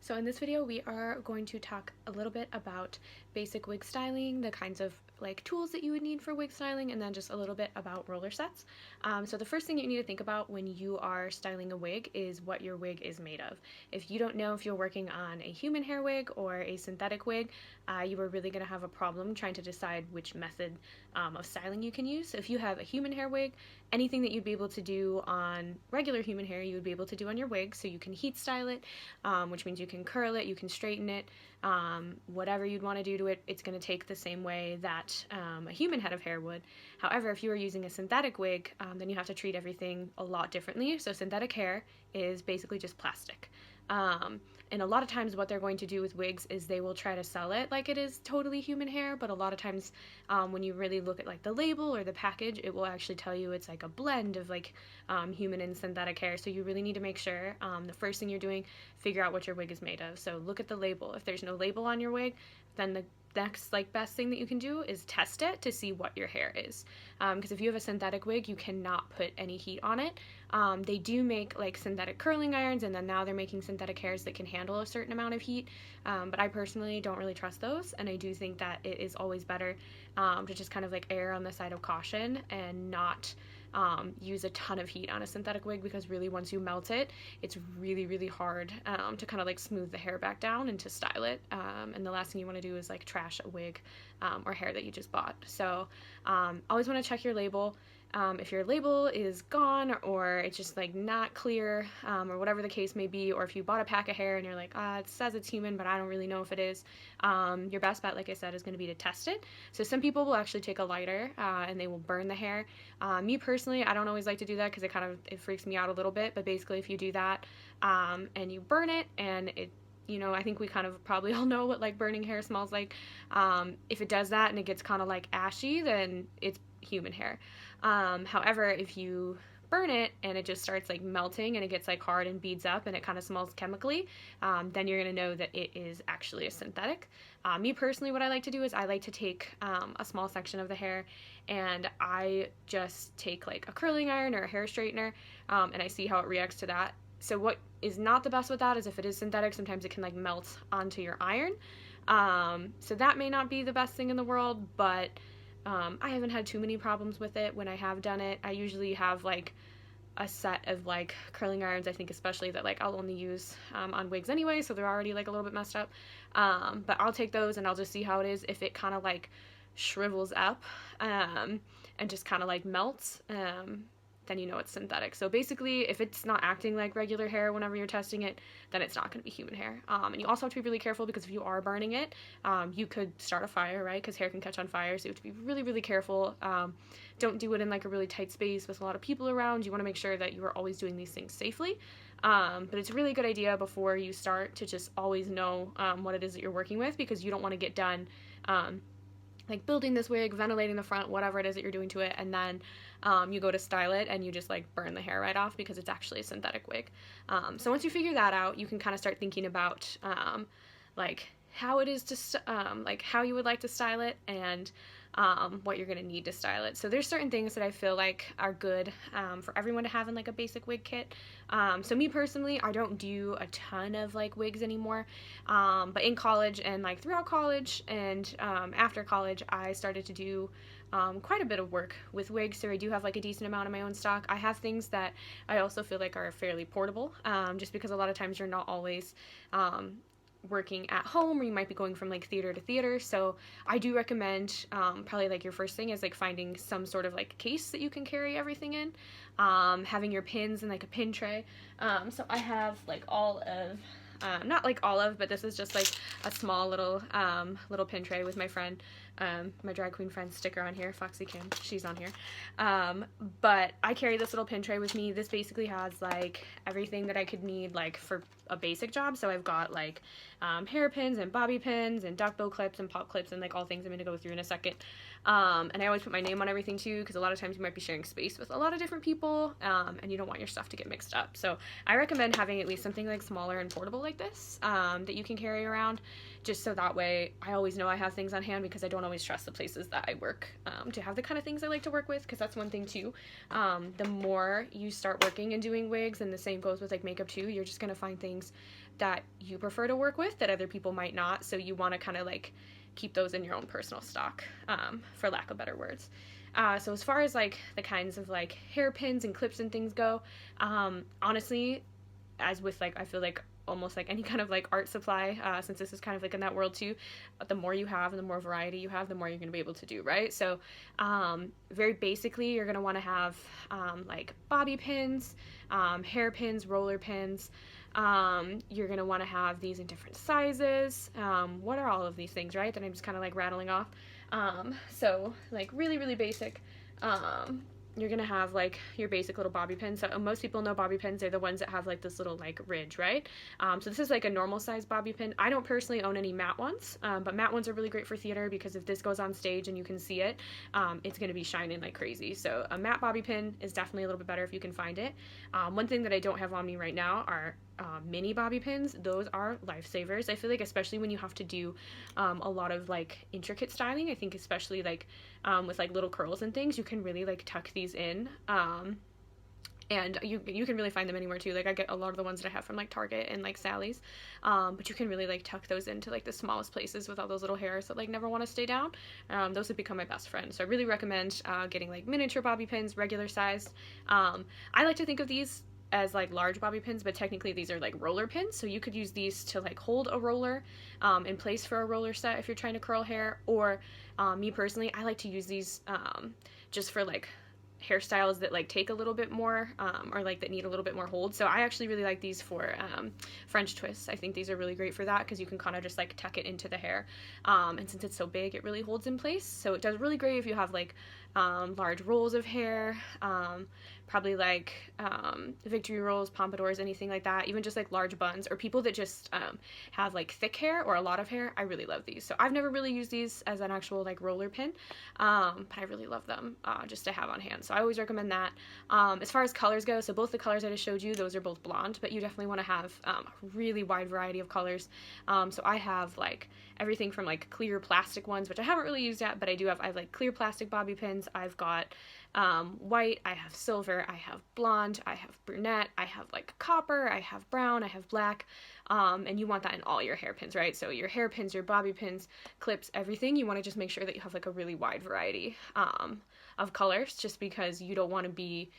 So in this video, we are going to talk a little bit about basic wig styling, the kinds of tools that you would need for wig styling, and then just a little bit about roller sets. So the first thing you need to think about when you are styling a wig is what your wig is made of. If you don't know if you're working on a human hair wig or a synthetic wig, you are really going to have a problem trying to decide which method of styling you can use. So if you have a human hair wig, anything that you'd be able to do on regular human hair, you would be able to do on your wig. So you can heat style it, which means you can curl it, you can straighten it, whatever you'd want to do to it, it's going to take the same way that a human head of hair would. However, if you are using a synthetic wig, then you have to treat everything a lot differently. So synthetic hair is basically just plastic. And a lot of times what they're going to do with wigs is they will try to sell it like it is totally human hair, but a lot of times when you really look at the label or the package, it will actually tell you it's like a blend of human and synthetic hair. So you really need to make sure the first thing you're doing, figure out what your wig is made of. So look at the label. If there's no label on your wig, then the next best thing that you can do is test it to see what your hair is, because if you have a synthetic wig, you cannot put any heat on it. They do make synthetic curling irons, and then now they're making synthetic hairs that can handle a certain amount of heat, but I personally don't really trust those, and I do think that it is always better to just kind of err on the side of caution and not use a ton of heat on a synthetic wig, because really once you melt it, it's really hard to kind of smooth the hair back down and to style it, and the last thing you want to do is trash a wig or hair that you just bought. So always want to check your label. If your label is gone or it's just not clear, or whatever the case may be, or if you bought a pack of hair and you're it says it's human but I don't really know if it is, your best bet, like I said, is going to be to test it. So some people will actually take a lighter and they will burn the hair. Me personally, I don't always like to do that because it freaks me out a little bit, but basically if you do that and you burn it and it, I think we kind of probably all know what burning hair smells like. If it does that and it gets kind of ashy, then it's human hair. However, if you burn it and it just starts melting and it gets hard and beads up and it kind of smells chemically, then you're going to know that it is actually a synthetic. Me personally, what I like to do is I like to take a small section of the hair and I just take a curling iron or a hair straightener, and I see how it reacts to that. So what is not the best with that is if it is synthetic, sometimes it can melt onto your iron. So that may not be the best thing in the world, but I haven't had too many problems with it when I have done it. I usually have a set of curling irons, I think especially, that I'll only use on wigs anyway, so they're already a little bit messed up. But I'll take those and I'll just see how it is. If it kind of shrivels up and just kind of melts, then you know it's synthetic. So basically, if it's not acting like regular hair whenever you're testing it, then it's not going to be human hair. And you also have to be really careful, because if you are burning it, you could start a fire, right? Because hair can catch on fire, so you have to be really careful. Don't do it in a really tight space with a lot of people around. You want to make sure that you are always doing these things safely. But it's a really good idea before you start to just always know what it is that you're working with, because you don't want to get done building this wig, ventilating the front, whatever it is that you're doing to it, and then you go to style it and you just burn the hair right off because it's actually a synthetic wig. So once you figure that out, you can kind of start thinking about how it is to how you would like to style it, and what you're going to need to style it. So there's certain things that I feel are good for everyone to have in a basic wig kit. So me personally, I don't do a ton of wigs anymore, but in college and throughout college and after college, I started to do quite a bit of work with wigs, so I do have a decent amount of my own stock. I have things that I also feel are fairly portable, just because a lot of times you're not always working at home, or you might be going from theater to theater. So I do recommend probably your first thing is finding some sort of case that you can carry everything in, having your pins in a pin tray. So I have all of not all of, but this is just a small little pin tray with my friend, my drag queen friend's sticker on here, Foxy Kim, she's on here. But I carry this little pin tray with me. This basically has everything that I could need for a basic job. So I've got hairpins and bobby pins and duckbill clips and pop clips and all things I'm going to go through in a second. And I always put my name on everything too, because a lot of times you might be sharing space with a lot of different people, and you don't want your stuff to get mixed up. So I recommend having at least something smaller and portable like this, that you can carry around, just so that way I always know I have things on hand, because I don't always trust the places that I work to have the kind of things I like to work with, because that's one thing too. The more you start working and doing wigs, and the same goes with makeup too, you're just going to find things that you prefer to work with that other people might not. So you want to kind of like keep those in your own personal stock, for lack of better words. So as far as like the kinds of like hairpins and clips and things go, honestly, as with like I feel like almost like any kind of like art supply, since this is kind of like in that world too, the more you have and the more variety you have, the more you're going to be able to do, right? So very basically, you're going to want to have like bobby pins, hairpins, roller pins. You're going to want to have these in different sizes. What are all of these things, right, that I'm just kind of like rattling off? So like really, really basic. You're gonna have like your basic little bobby pins. So most people know bobby pins. They're the ones that have like this little like ridge, right? So this is like a normal size bobby pin. I don't personally own any matte ones, but matte ones are really great for theater because if this goes on stage and you can see it, it's gonna be shining like crazy. So a matte bobby pin is definitely a little bit better if you can find it. One thing that I don't have on me right now are mini bobby pins. Those are lifesavers. I feel like especially when you have to do a lot of like intricate styling, I think especially like with like little curls and things, you can really like tuck these in. And you can really find them anywhere too. Like I get a lot of the ones that I have from like Target and like Sally's, but you can really like tuck those into like the smallest places with all those little hairs that like never want to stay down. Those have become my best friend. So I really recommend getting like miniature bobby pins, regular sized. I like to think of these as like large bobby pins, but technically these are like roller pins, so you could use these to like hold a roller in place for a roller set if you're trying to curl hair. Or me personally, I like to use these just for like hairstyles that like take a little bit more or like that need a little bit more hold. So I actually really like these for French twists. I think these are really great for that because you can kind of just like tuck it into the hair, and since it's so big, it really holds in place. So it does really great if you have like large rolls of hair, probably like victory rolls, pompadours, anything like that, even just like large buns, or people that just have like thick hair or a lot of hair. I really love these. So I've never really used these as an actual like roller pin, but I really love them just to have on hand. So I always recommend that. As far as colors go, so both the colors I just showed you, those are both blonde, but you definitely want to have a really wide variety of colors. So I have like everything from like clear plastic ones, which I haven't really used yet, but I have like clear plastic bobby pins. I've got white, I have silver, I have blonde, I have brunette, I have like copper, I have brown, I have black, and you want that in all your hairpins, right? So your hairpins, your bobby pins, clips, everything, you want to just make sure that you have like a really wide variety of colors, just because you don't want to be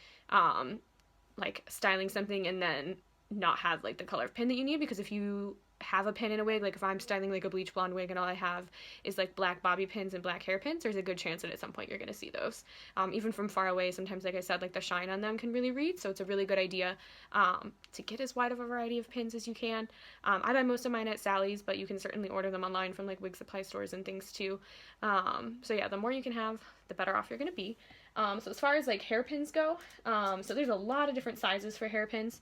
like styling something and then not have like the color of pin that you need, because if you have a pin in a wig, like if I'm styling like a bleach blonde wig and all I have is like black bobby pins and black hairpins, there's a good chance that at some point you're going to see those. Even from far away, sometimes, like I said, like the shine on them can really read, so it's a really good idea to get as wide of a variety of pins as you can. I buy most of mine at Sally's, but you can certainly order them online from like wig supply stores and things too. So yeah, the more you can have, the better off you're going to be. So as far as like hairpins go, so there's a lot of different sizes for hairpins.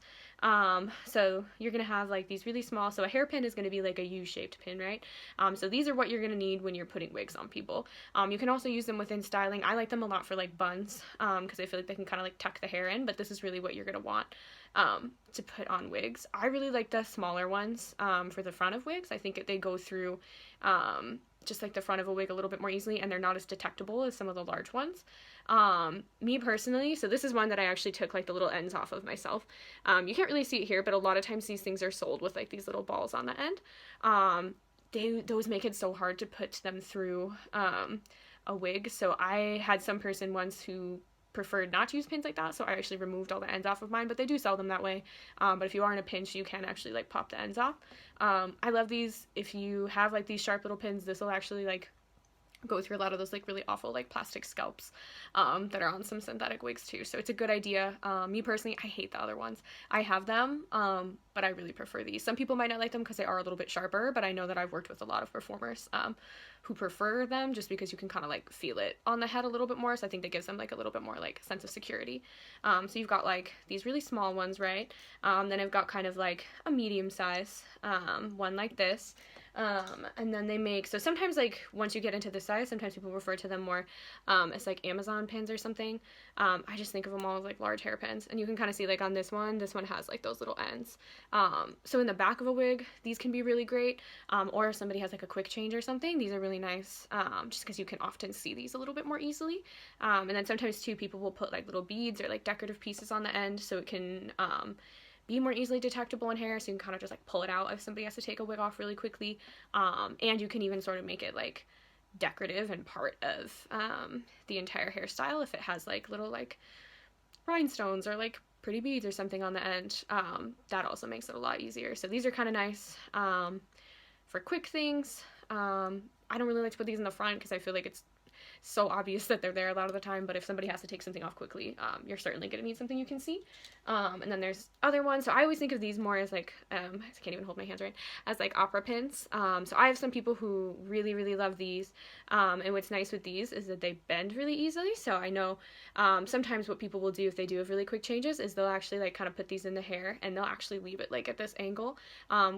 So you're going to have like these really small, so a hairpin is going to be like a U-shaped pin, right? So these are what you're going to need when you're putting wigs on people. You can also use them within styling. I like them a lot for like buns, because I feel like they can kind of like tuck the hair in, but this is really what you're going to want to put on wigs. I really like the smaller ones for the front of wigs. I think they go through just like the front of a wig a little bit more easily, and they're not as detectable as some of the large ones. Me personally, so this is one that I actually took like the little ends off of myself. You can't really see it here, but a lot of times these things are sold with like these little balls on the end. Those make it so hard to put them through a wig. So I had some person once who preferred not to use pins like that, so I actually removed all the ends off of mine, but they do sell them that way. But if you are in a pinch, you can actually like pop the ends off. I love these. If you have like these sharp little pins, this will actually like go through a lot of those like really awful like plastic scalps that are on some synthetic wigs too, so it's a good idea. Me personally, I hate the other ones. I have them, but I really prefer these. Some people might not like them because they are a little bit sharper, but I know that I've worked with a lot of performers who prefer them just because you can kind of like feel it on the head a little bit more, so I think that gives them like a little bit more like sense of security. So you've got like these really small ones, right? Then I've got kind of like a medium size one like this. And then they make, so sometimes like once you get into this size, sometimes people refer to them more as like Amazon pins or something. I just think of them all as like large hairpins, and you can kind of see like on this one has like those little ends. So in the back of a wig, these can be really great, or if somebody has like a quick change or something, these are really nice, just because you can often see these a little bit more easily. And then sometimes too, people will put like little beads or like decorative pieces on the end, so it can be more easily detectable in hair, so you can kind of just like pull it out if somebody has to take a wig off really quickly. And you can even sort of make it like decorative and part of the entire hairstyle if it has like little like rhinestones or like pretty beads or something on the end. That also makes it a lot easier. So these are kind of nice for quick things. I don't really like to put these in the front because I feel like it's so obvious that they're there a lot of the time, but if somebody has to take something off quickly, you're certainly going to need something you can see. And then there's other ones. So I always think of these more as like, I can't even hold my hands right, as like opera pins. So I have some people who really, really love these. And what's nice with these is that they bend really easily. So I know sometimes what people will do if they do have really quick changes is they'll actually like kind of put these in the hair and they'll actually leave it like at this angle,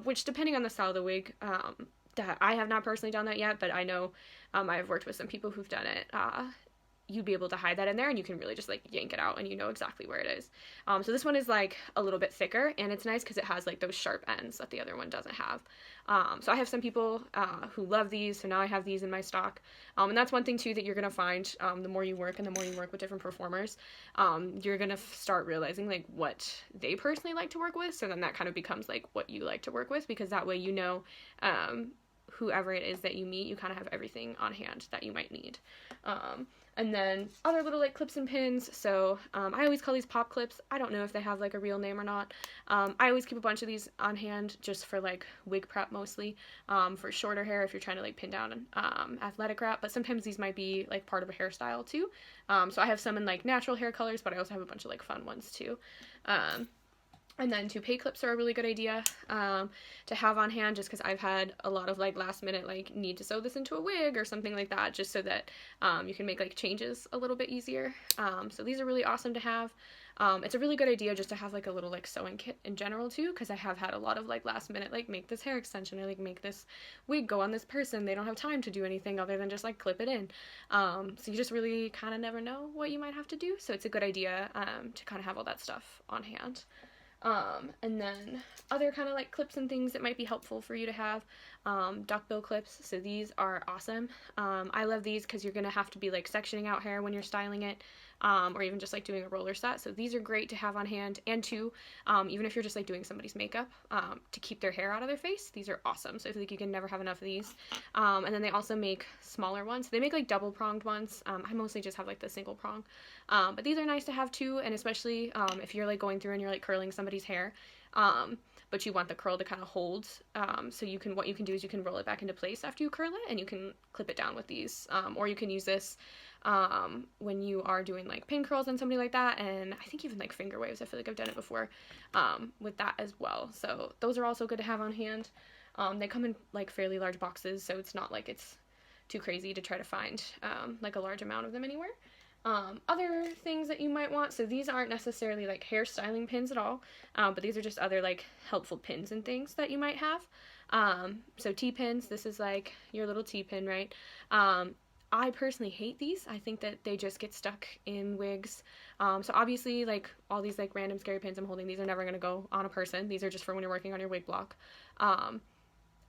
which depending on the style of the wig, that I have not personally done that yet, but I know I've worked with some people who've done it. You'd be able to hide that in there and you can really just like yank it out and you know exactly where it is. So this one is like a little bit thicker and it's nice because it has like those sharp ends that the other one doesn't have. So I have some people who love these, so now I have these in my stock. And that's one thing too that you're going to find the more you work and the more you work with different performers, you're going to start realizing like what they personally like to work with. So then that kind of becomes like what you like to work with, because that way you know whoever it is that you meet, you kind of have everything on hand that you might need. And then other little like clips and pins. So I always call these pop clips. I don't know if they have like a real name or not. I always keep a bunch of these on hand just for like wig prep mostly, for shorter hair if you're trying to like pin down athletic wrap, but sometimes these might be like part of a hairstyle too. So I have some in like natural hair colors, but I also have a bunch of like fun ones too. And then toupee clips are a really good idea to have on hand, just because I've had a lot of like last minute like need to sew this into a wig or something like that, just so that you can make like changes a little bit easier. So these are really awesome to have. It's a really good idea just to have like a little like sewing kit in general too, because I have had a lot of like last minute like make this hair extension or like make this wig go on this person. They don't have time to do anything other than just like clip it in. So you just really kind of never know what you might have to do. So it's a good idea to kind of have all that stuff on hand. And then other kind of like clips and things that might be helpful for you to have, duckbill clips. So these are awesome. I love these because you're going to have to be like sectioning out hair when you're styling it, or even just like doing a roller set. So these are great to have on hand, and to, even if you're just like doing somebody's makeup, to keep their hair out of their face, these are awesome. So I feel like you can never have enough of these. And then they also make smaller ones. They make like double pronged ones. I mostly just have like the single prong. But these are nice to have too, and especially if you're like going through and you're like curling somebody's hair, but you want the curl to kind of hold, so what you can do is you can roll it back into place after you curl it, and you can clip it down with these, or you can use this when you are doing like pin curls and something like that, and I think even like finger waves. I feel like I've done it before with that as well. So those are also good to have on hand. They come in like fairly large boxes, so it's not like it's too crazy to try to find like a large amount of them anywhere. Other things that you might want, so these aren't necessarily like hairstyling pins at all, but these are just other like helpful pins and things that you might have. So T-pins, this is like your little T-pin, right? I personally hate these. I think that they just get stuck in wigs. So obviously like all these like random scary pins I'm holding, these are never going to go on a person. These are just for when you're working on your wig block.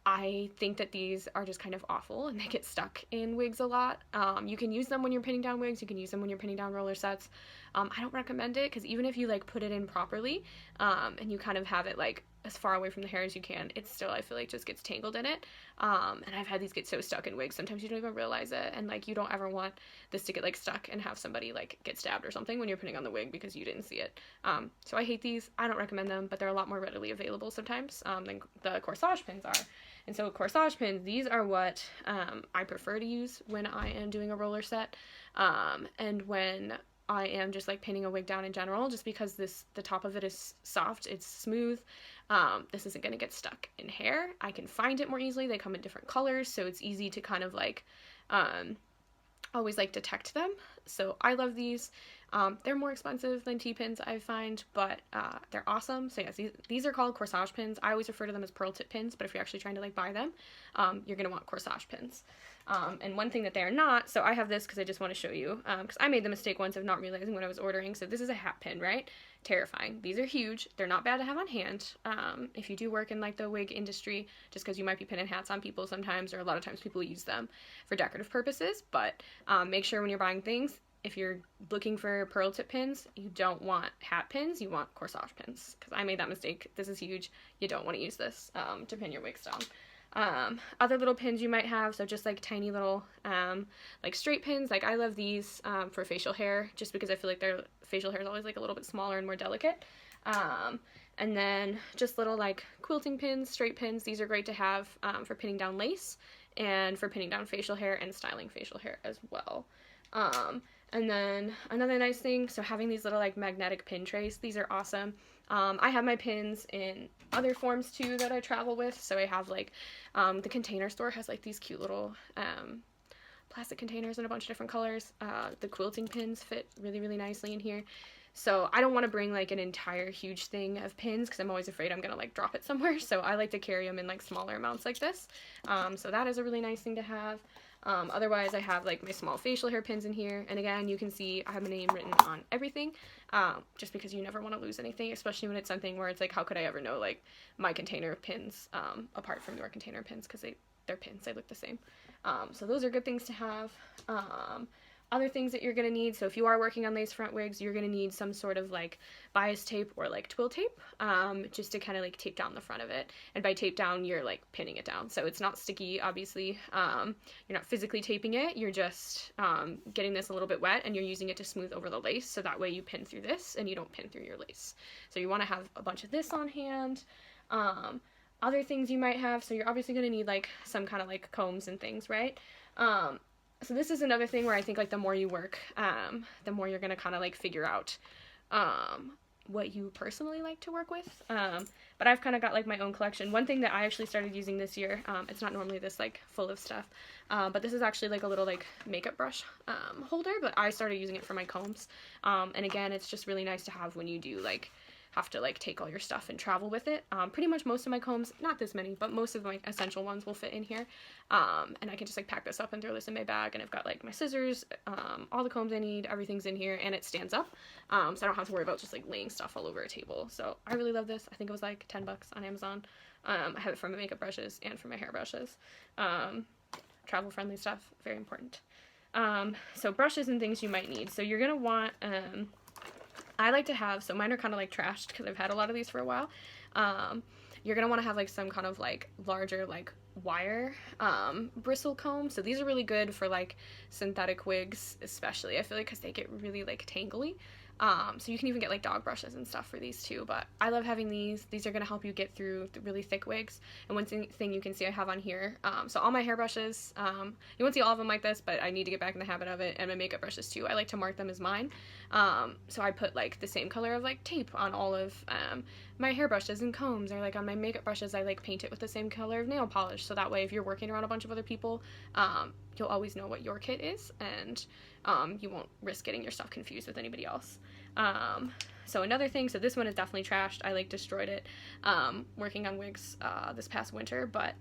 I think that these are just kind of awful and they get stuck in wigs a lot. You can use them when you're pinning down wigs. You can use them when you're pinning down roller sets. I don't recommend it because even if you like put it in properly and you kind of have it like as far away from the hair as you can, it still, I feel like, just gets tangled in it. And I've had these get so stuck in wigs. Sometimes you don't even realize it. And like you don't ever want this to get like stuck and have somebody like get stabbed or something when you're pinning on the wig because you didn't see it. So I hate these. I don't recommend them, but they're a lot more readily available sometimes than the corsage pins are. And so corsage pins, these are what I prefer to use when I am doing a roller set, and when I am just like pinning a wig down in general, just because the top of it is soft, it's smooth. This isn't going to get stuck in hair. I can find it more easily. They come in different colors, so it's easy to kind of like always like detect them. So I love these. They're more expensive than T-pins, I find, but they're awesome. So yes, these are called corsage pins. I always refer to them as pearl tip pins, but if you're actually trying to like buy them, you're going to want corsage pins. And one thing that they are not, so I have this because I just want to show you, because I made the mistake once of not realizing what I was ordering. So this is a hat pin, right? Terrifying. These are huge. They're not bad to have on hand. If you do work in like the wig industry, just because you might be pinning hats on people sometimes, or a lot of times people use them for decorative purposes, but make sure when you're buying things, if you're looking for pearl tip pins, you don't want hat pins, you want corsage pins, because I made that mistake. This is huge. You don't want to use this to pin your wigs down. Other little pins you might have, so just like tiny little like straight pins. Like I love these for facial hair, just because I feel like their facial hair is always like a little bit smaller and more delicate. And then just little like quilting pins, straight pins. These are great to have for pinning down lace and for pinning down facial hair and styling facial hair as well. And then another nice thing, so having these little like magnetic pin trays, these are awesome. I have my pins in other forms too that I travel with. So I have like, the Container Store has like these cute little plastic containers in a bunch of different colors. The quilting pins fit really, really nicely in here. So I don't want to bring like an entire huge thing of pins because I'm always afraid I'm gonna like drop it somewhere. So I like to carry them in like smaller amounts like this. So that is a really nice thing to have. Otherwise I have like my small facial hair pins in here, and again you can see I have my name written on everything, just because you never want to lose anything, especially when it's something where it's like, how could I ever know like my container pins apart from your container pins, because they're pins, they look the same. So those are good things to have. Other things that you're going to need, so if you are working on lace front wigs, you're going to need some sort of like bias tape or like twill tape, just to kind of like tape down the front of it. And by tape down, you're like pinning it down. So it's not sticky, obviously. You're not physically taping it, you're just getting this a little bit wet and you're using it to smooth over the lace, so that way you pin through this and you don't pin through your lace. So you want to have a bunch of this on hand. Other things you might have, so you're obviously going to need like some kind of like combs and things, right? So this is another thing where I think like the more you work, the more you're going to kind of like figure out what you personally like to work with. But I've kind of got like my own collection. One thing that I actually started using this year, it's not normally this like full of stuff, but this is actually like a little like makeup brush holder, but I started using it for my combs. And again, it's just really nice to have when you do like have to like take all your stuff and travel with it. Pretty much most of my combs, not this many, but most of my essential ones will fit in here. And I can just like pack this up and throw this in my bag, and I've got like my scissors, all the combs I need, everything's in here, and it stands up. So I don't have to worry about just like laying stuff all over a table. So I really love this. I think it was like 10 bucks on Amazon. I have it for my makeup brushes and for my hair brushes. Travel friendly stuff, very important. So brushes and things you might need. So you're gonna want, I like to have, so mine are kind of like trashed because I've had a lot of these for a while. You're going to want to have like some kind of like larger like wire bristle comb. So these are really good for like synthetic wigs, especially. I feel like because they get really like tangly. So you can even get like dog brushes and stuff for these too, but I love having these. These are going to help you get through the really thick wigs. And one thing you can see I have on here, so all my hair brushes, you won't see all of them like this, but I need to get back in the habit of it, and my makeup brushes too. I like to mark them as mine. So I put like the same color of like tape on all of my hair brushes and combs, or like on my makeup brushes I like paint it with the same color of nail polish, so that way if you're working around a bunch of other people, you'll always know what your kit is, and you won't risk getting your stuff confused with anybody else. So another thing, so this one is definitely trashed. I like destroyed it working on wigs this past winter, but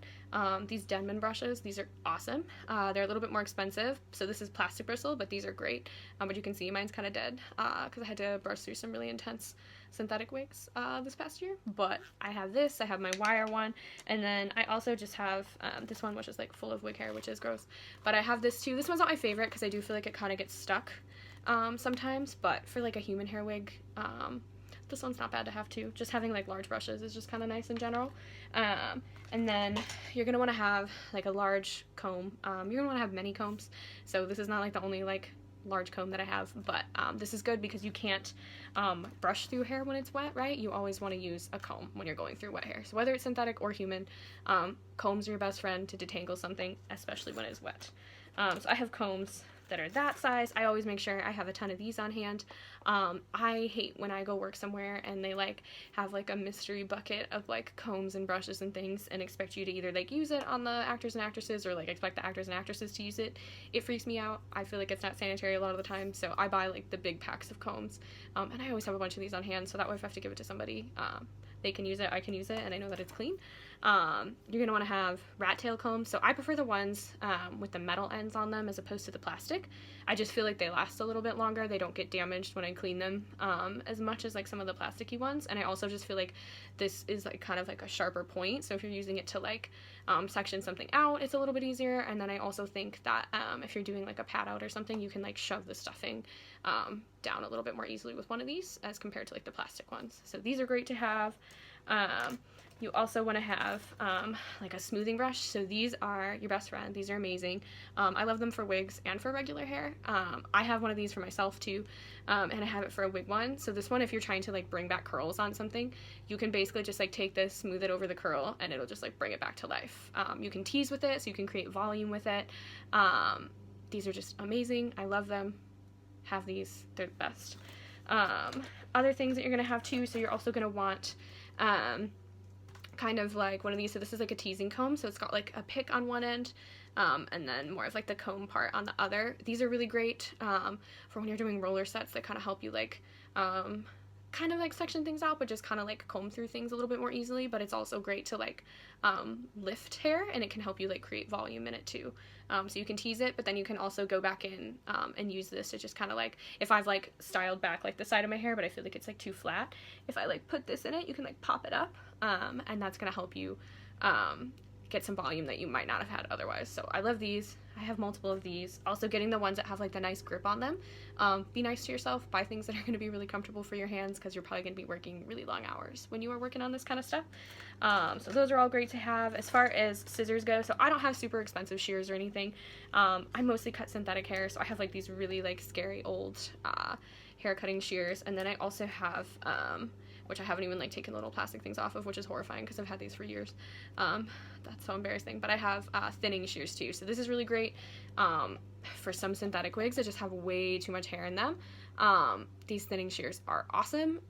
these Denman brushes, these are awesome. They're a little bit more expensive, so this is plastic bristle, but these are great. But you can see mine's kind of dead because I had to brush through some really intense synthetic wigs this past year. But I have this, I have my wire one, and then I also just have this one, which is like full of wig hair, which is gross. But I have this too. This one's not my favorite because I do feel like it kind of gets stuck sometimes, but for like a human hair wig, this one's not bad to have too. Just having like large brushes is just kind of nice in general. And then you're gonna want to have like a large comb. You're gonna want to have many combs, so this is not like the only like large comb that I have, but this is good because you can't brush through hair when it's wet, right? You always want to use a comb when you're going through wet hair. So whether it's synthetic or human, combs are your best friend to detangle something, especially when it's wet. So I have combs that are that size. I always make sure I have a ton of these on hand. I hate when I go work somewhere and they like have like a mystery bucket of like combs and brushes and things and expect you to either like use it on the actors and actresses or like expect the actors and actresses to use it. It freaks me out. I feel like it's not sanitary a lot of the time, so I buy like the big packs of combs, and I always have a bunch of these on hand, so that way if I have to give it to somebody, they can use it, I can use it, and I know that it's clean. You're going to want to have rat tail combs. So I prefer the ones with the metal ends on them as opposed to the plastic. I just feel like they last a little bit longer. They don't get damaged when I clean them as much as like some of the plasticky ones. And I also just feel like this is like kind of like a sharper point. So if you're using it to like section something out, it's a little bit easier. And then I also think that if you're doing like a pad out or something, you can like shove the stuffing down a little bit more easily with one of these as compared to like the plastic ones. So these are great to have. You also want to have like a smoothing brush. So these are your best friend. These are amazing. I love them for wigs and for regular hair. I have one of these for myself too, and I have it for a wig one. So this one, if you're trying to like bring back curls on something, you can basically just like take this, smooth it over the curl, and it'll just like bring it back to life. You can tease with it, so you can create volume with it. These are just amazing. I love them. Have these. They're the best. Other things that you're going to have too, so you're also going to want kind of like one of these. So this is like a teasing comb, so it's got like a pick on one end and then more of like the comb part on the other. These are really great for when you're doing roller sets that kind of help you like kind of like section things out, but just kind of like comb through things a little bit more easily. But it's also great to like lift hair, and it can help you like create volume in it too. So you can tease it, but then you can also go back in and use this to just kind of like, if I've like styled back like the side of my hair but I feel like it's like too flat, if I like put this in it, you can like pop it up and that's gonna help you get some volume that you might not have had otherwise. So I love these. I have multiple of these. Also getting the ones that have like the nice grip on them. Be nice to yourself. Buy things that are going to be really comfortable for your hands, because you're probably going to be working really long hours when you are working on this kind of stuff. So those are all great to have. As far as scissors go, so I don't have super expensive shears or anything. I mostly cut synthetic hair, so I have like these really like scary old hair cutting shears. And then I also have which I haven't even like taken the little plastic things off of, which is horrifying because I've had these for years. That's so embarrassing. But I have thinning shears too. So this is really great for some synthetic wigs that just have way too much hair in them. These thinning shears are awesome.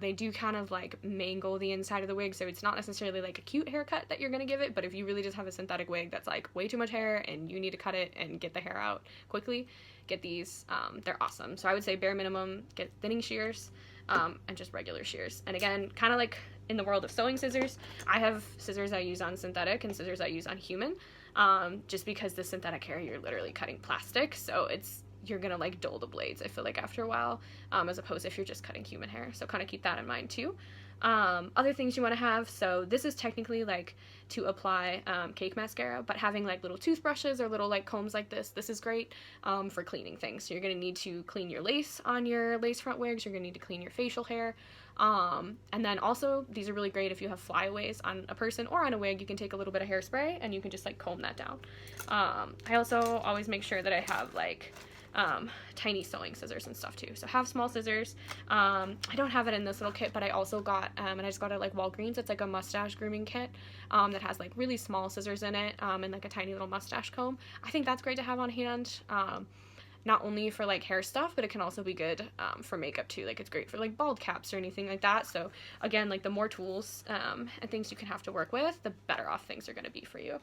They do kind of like mangle the inside of the wig, so it's not necessarily like a cute haircut that you're gonna give it, but if you really just have a synthetic wig that's like way too much hair and you need to cut it and get the hair out quickly, get these. They're awesome. So I would say bare minimum, get thinning shears. And just regular shears. And again, kind of like in the world of sewing scissors, I have scissors I use on synthetic and scissors I use on human, just because the synthetic hair, you're literally cutting plastic, so you're gonna like dull the blades, I feel like, after a while, as opposed to if you're just cutting human hair. So kind of keep that in mind too. Other things you want to have, so this is technically like to apply cake mascara, but having like little toothbrushes or little like combs like this is great for cleaning things. So you're going to need to clean your lace on your lace front wigs, you're going to need to clean your facial hair, and then also these are really great if you have flyaways on a person or on a wig. You can take a little bit of hairspray and you can just like comb that down. I also always make sure that I have like tiny sewing scissors and stuff too. So have small scissors. I don't have it in this little kit, but I also got, and I just got it like Walgreens. It's like a mustache grooming kit that has like really small scissors in it and like a tiny little mustache comb. I think that's great to have on hand. Not only for like hair stuff, but it can also be good for makeup too. Like it's great for like bald caps or anything like that. So again, like the more tools and things you can have to work with, the better off things are going to be for you.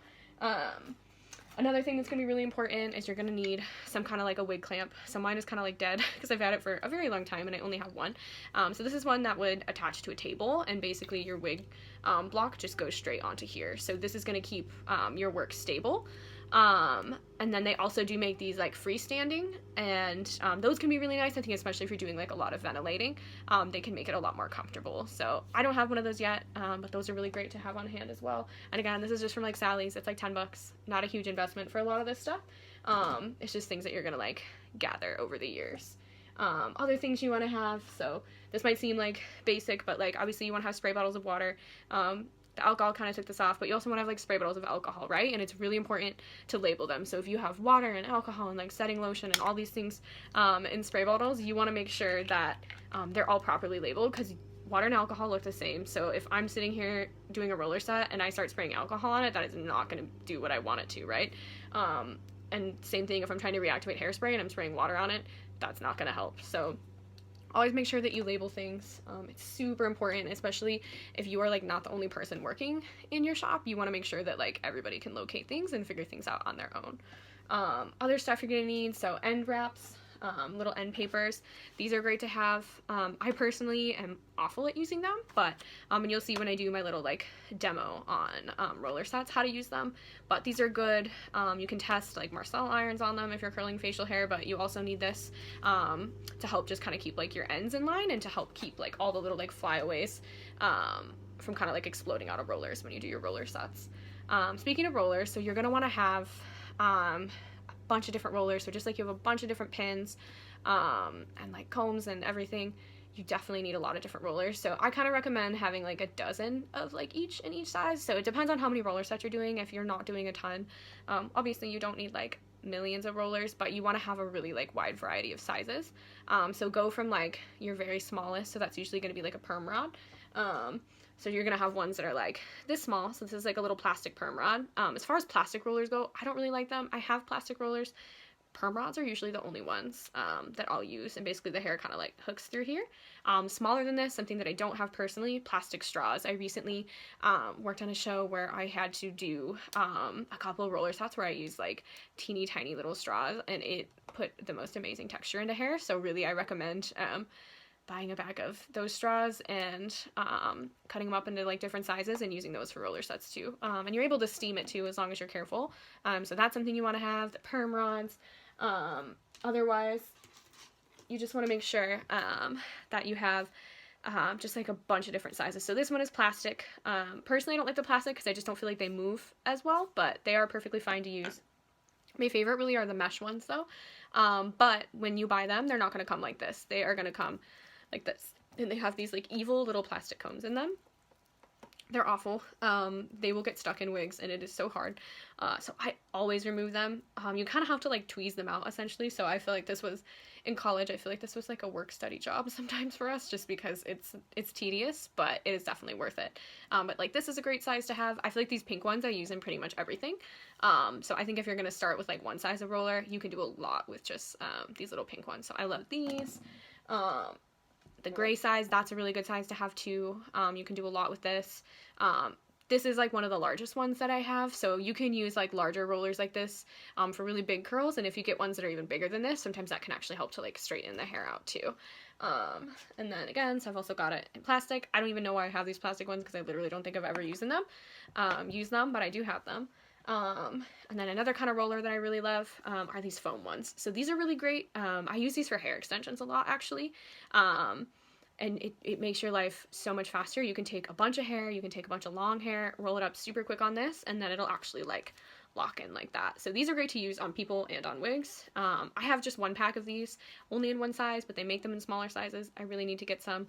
Another thing that's going to be really important is you're going to need some kind of like a wig clamp. So mine is kind of like dead because I've had it for a very long time and I only have one. So this is one that would attach to a table, and basically your wig block just goes straight onto here. So this is going to keep your work stable. And then they also do make these like freestanding, and those can be really nice, I think, especially if you're doing like a lot of ventilating. They can make it a lot more comfortable. So I don't have one of those yet, but those are really great to have on hand as well. And again, this is just from like Sally's. It's like 10 bucks, not a huge investment for a lot of this stuff. It's just things that you're gonna like gather over the years. Other things you want to have, so this might seem like basic, but like obviously you want to have spray bottles of water. The alcohol kind of took this off, but you also want to have like spray bottles of alcohol, right? And it's really important to label them. So if you have water and alcohol and like setting lotion and all these things in spray bottles, you want to make sure that they're all properly labeled, because water and alcohol look the same. So if I'm sitting here doing a roller set and I start spraying alcohol on it, that is not going to do what I want it to, right? And same thing if I'm trying to reactivate hairspray and I'm spraying water on it, that's not going to help. So always make sure that you label things. It's super important, especially if you are like not the only person working in your shop. You want to make sure that like everybody can locate things and figure things out on their own. Other stuff you're gonna need, so end wraps. little end papers. These are great to have. I personally am awful at using them, but and you'll see when I do my little like demo on roller sets how to use them, but these are good. You can test like Marcel irons on them if you're curling facial hair, but you also need this to help just kind of keep like your ends in line and to help keep like all the little like flyaways from kind of like exploding out of rollers when you do your roller sets. Speaking of rollers, so you're going to want to have a bunch of different rollers. So just like you have a bunch of different pins and like combs and everything, you definitely need a lot of different rollers. So I kind of recommend having like a dozen of like each in each size. So it depends on how many roller sets you're doing. If you're not doing a ton, obviously you don't need like millions of rollers, but you want to have a really like wide variety of sizes. So go from like your very smallest, so that's usually going to be like a perm rod. So you're going to have ones that are like this small. So this is like a little plastic perm rod. As far as plastic rollers go, I don't really like them. I have plastic rollers. Perm rods are usually the only ones that I'll use, and basically the hair kind of like hooks through here. Smaller than this, something that I don't have personally, plastic straws. I recently worked on a show where I had to do a couple of roller sets where I used like teeny tiny little straws, and it put the most amazing texture into hair. So really I recommend buying a bag of those straws and cutting them up into like different sizes and using those for roller sets too. And you're able to steam it too as long as you're careful. So that's something you want to have, the perm rods. Otherwise, you just want to make sure that you have just like a bunch of different sizes. So this one is plastic. Personally, I don't like the plastic because I just don't feel like they move as well, but they are perfectly fine to use. My favorite really are the mesh ones though. But when you buy them, they're not going to come like this. They are going to come like this, and they have these like evil little plastic cones in them. They're awful. They will get stuck in wigs, and it is so hard. So I always remove them. You kind of have to like tweeze them out essentially. So I feel like this was in college. I feel like this was like a work study job sometimes for us, just because it's tedious, but it is definitely worth it. But like this is a great size to have. I feel like these pink ones I use in pretty much everything. So I think if you're gonna start with like one size of roller, you can do a lot with just these little pink ones. So I love these. The gray size, that's a really good size to have too. You can do a lot with this. This is like one of the largest ones that I have, so you can use like larger rollers like this for really big curls, and if you get ones that are even bigger than this, sometimes that can actually help to like straighten the hair out too. And then again, so I've also got it in plastic. I don't even know why I have these plastic ones because I literally don't think I've ever used them, but I do have them. And then another kind of roller that I really love are these foam ones. So these are really great. I use these for hair extensions a lot actually. And it makes your life so much faster. You can take a bunch of hair, you can take a bunch of long hair, roll it up super quick on this, and then it'll actually like lock in like that. So these are great to use on people and on wigs. I have just one pack of these, only in one size, but they make them in smaller sizes. I really need to get some.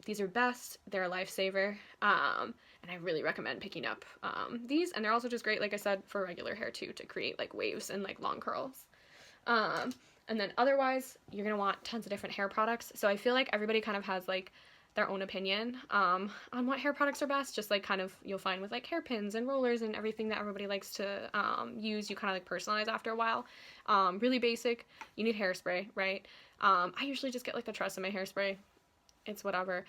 These are best, they're a lifesaver, and I really recommend picking up these, and they're also just great, like I said, for regular hair too, to create like waves and like long curls. And then otherwise, you're gonna want tons of different hair products. So I feel like everybody kind of has like their own opinion on what hair products are best, just like kind of you'll find with like hairpins and rollers and everything that everybody likes to use, you kind of like personalize after a while. Really basic, you need hairspray, right? I usually just get like the TRESemmé hairspray. It's whatever.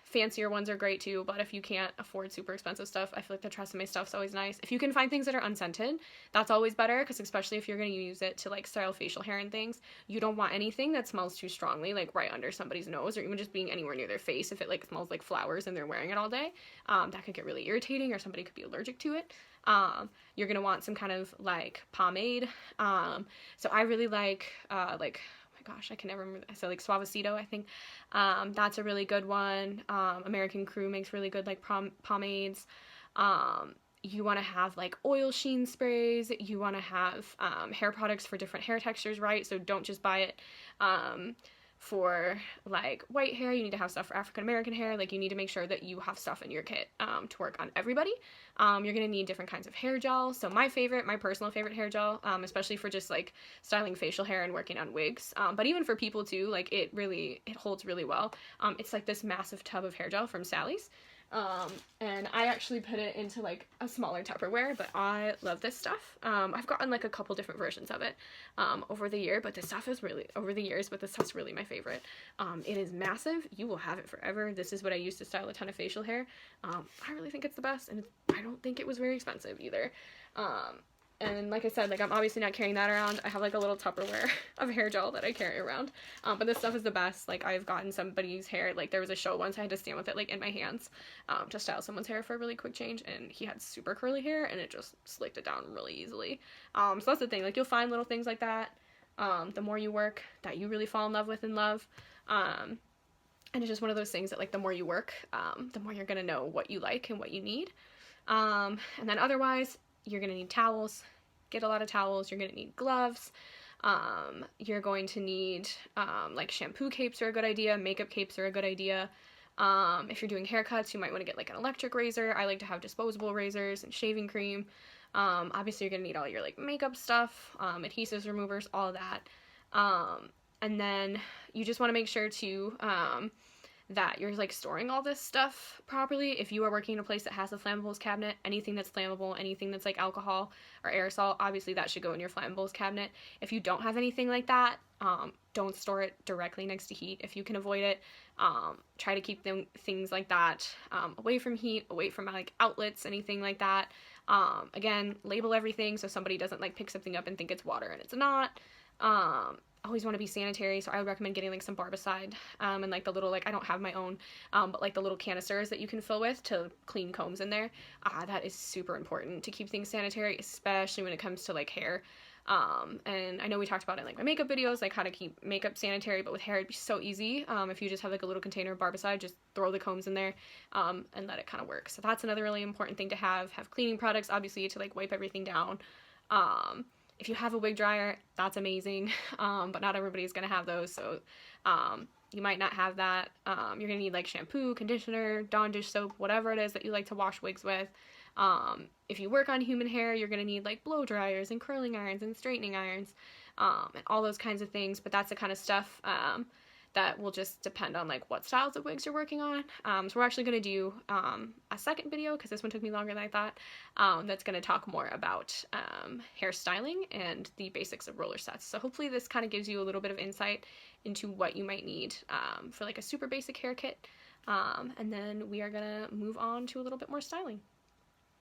Fancier ones are great too, but if you can't afford super expensive stuff, I feel like the TRESemmé stuff's always nice. If you can find things that are unscented, that's always better, because especially if you're going to use it to like style facial hair and things, you don't want anything that smells too strongly, like right under somebody's nose, or even just being anywhere near their face. If it like smells like flowers and they're wearing it all day, that could get really irritating, or somebody could be allergic to it. You're going to want some kind of like pomade. So I really like gosh, I can never remember. So like Suavecito, I think that's a really good one. American Crew makes really good like pomades. You want to have like oil sheen sprays. You want to have hair products for different hair textures, right? So don't just buy it for like white hair. You need to have stuff for African American hair. Like you need to make sure that you have stuff in your kit to work on everybody. You're gonna need different kinds of hair gel. So my personal favorite hair gel, especially for just like styling facial hair and working on wigs, but even for people too, like it holds really well. It's like this massive tub of hair gel from Sally's. And I actually put it into like a smaller Tupperware, but I love this stuff. I've gotten like a couple different versions of it over the years, but this stuff's really my favorite. It is massive. You will have it forever. This is what I use to style a ton of facial hair. I really think it's the best, and I don't think it was very expensive either. And like I said, like I'm obviously not carrying that around. I have like a little Tupperware of hair gel that I carry around. But this stuff is the best. Like I've gotten somebody's hair, like there was a show once I had to stand with it like in my hands to style someone's hair for a really quick change, and he had super curly hair and it just slicked it down really easily. So that's the thing, like you'll find little things like that the more you work that you really fall in love with and love. And it's just one of those things that like the more you work, the more you're gonna know what you like and what you need. And then otherwise, you're gonna need towels. Get a lot of towels. You're gonna need gloves. You're going to need like shampoo capes are a good idea. Makeup capes are a good idea. If you're doing haircuts, you might want to get like an electric razor. I like to have disposable razors and shaving cream. Obviously, you're gonna need all your like makeup stuff, adhesives removers, all of that. And then you just want to make sure to that you're like storing all this stuff properly. If you are working in a place that has a flammables cabinet, anything that's flammable, anything that's like alcohol or aerosol, obviously that should go in your flammables cabinet. If you don't have anything like that, don't store it directly next to heat if you can avoid it. Try to keep things like that away from heat, away from like outlets, anything like that. Again, label everything so somebody doesn't like pick something up and think it's water and it's not. Always want to be sanitary, so I would recommend getting like some Barbicide and like the little, like I don't have my own, but like the little canisters that you can fill with to clean combs in there. That is super important to keep things sanitary, especially when it comes to like hair. And I know we talked about it in like my makeup videos, like how to keep makeup sanitary, but with hair it'd be so easy. If you just have like a little container of Barbicide, just throw the combs in there and let it kind of work. So that's another really important thing to have cleaning products, obviously, to like wipe everything down. If you have a wig dryer, that's amazing, but not everybody's going to have those, so you might not have that. You're going to need like shampoo, conditioner, Dawn dish soap, whatever it is that you like to wash wigs with. If you work on human hair, you're going to need like blow dryers and curling irons and straightening irons and all those kinds of things, but that's the kind of stuff that will just depend on like what styles of wigs you're working on. So we're actually going to do a second video, because this one took me longer than I thought, that's going to talk more about hairstyling and the basics of roller sets. So hopefully this kind of gives you a little bit of insight into what you might need for like a super basic hair kit. And then we are going to move on to a little bit more styling.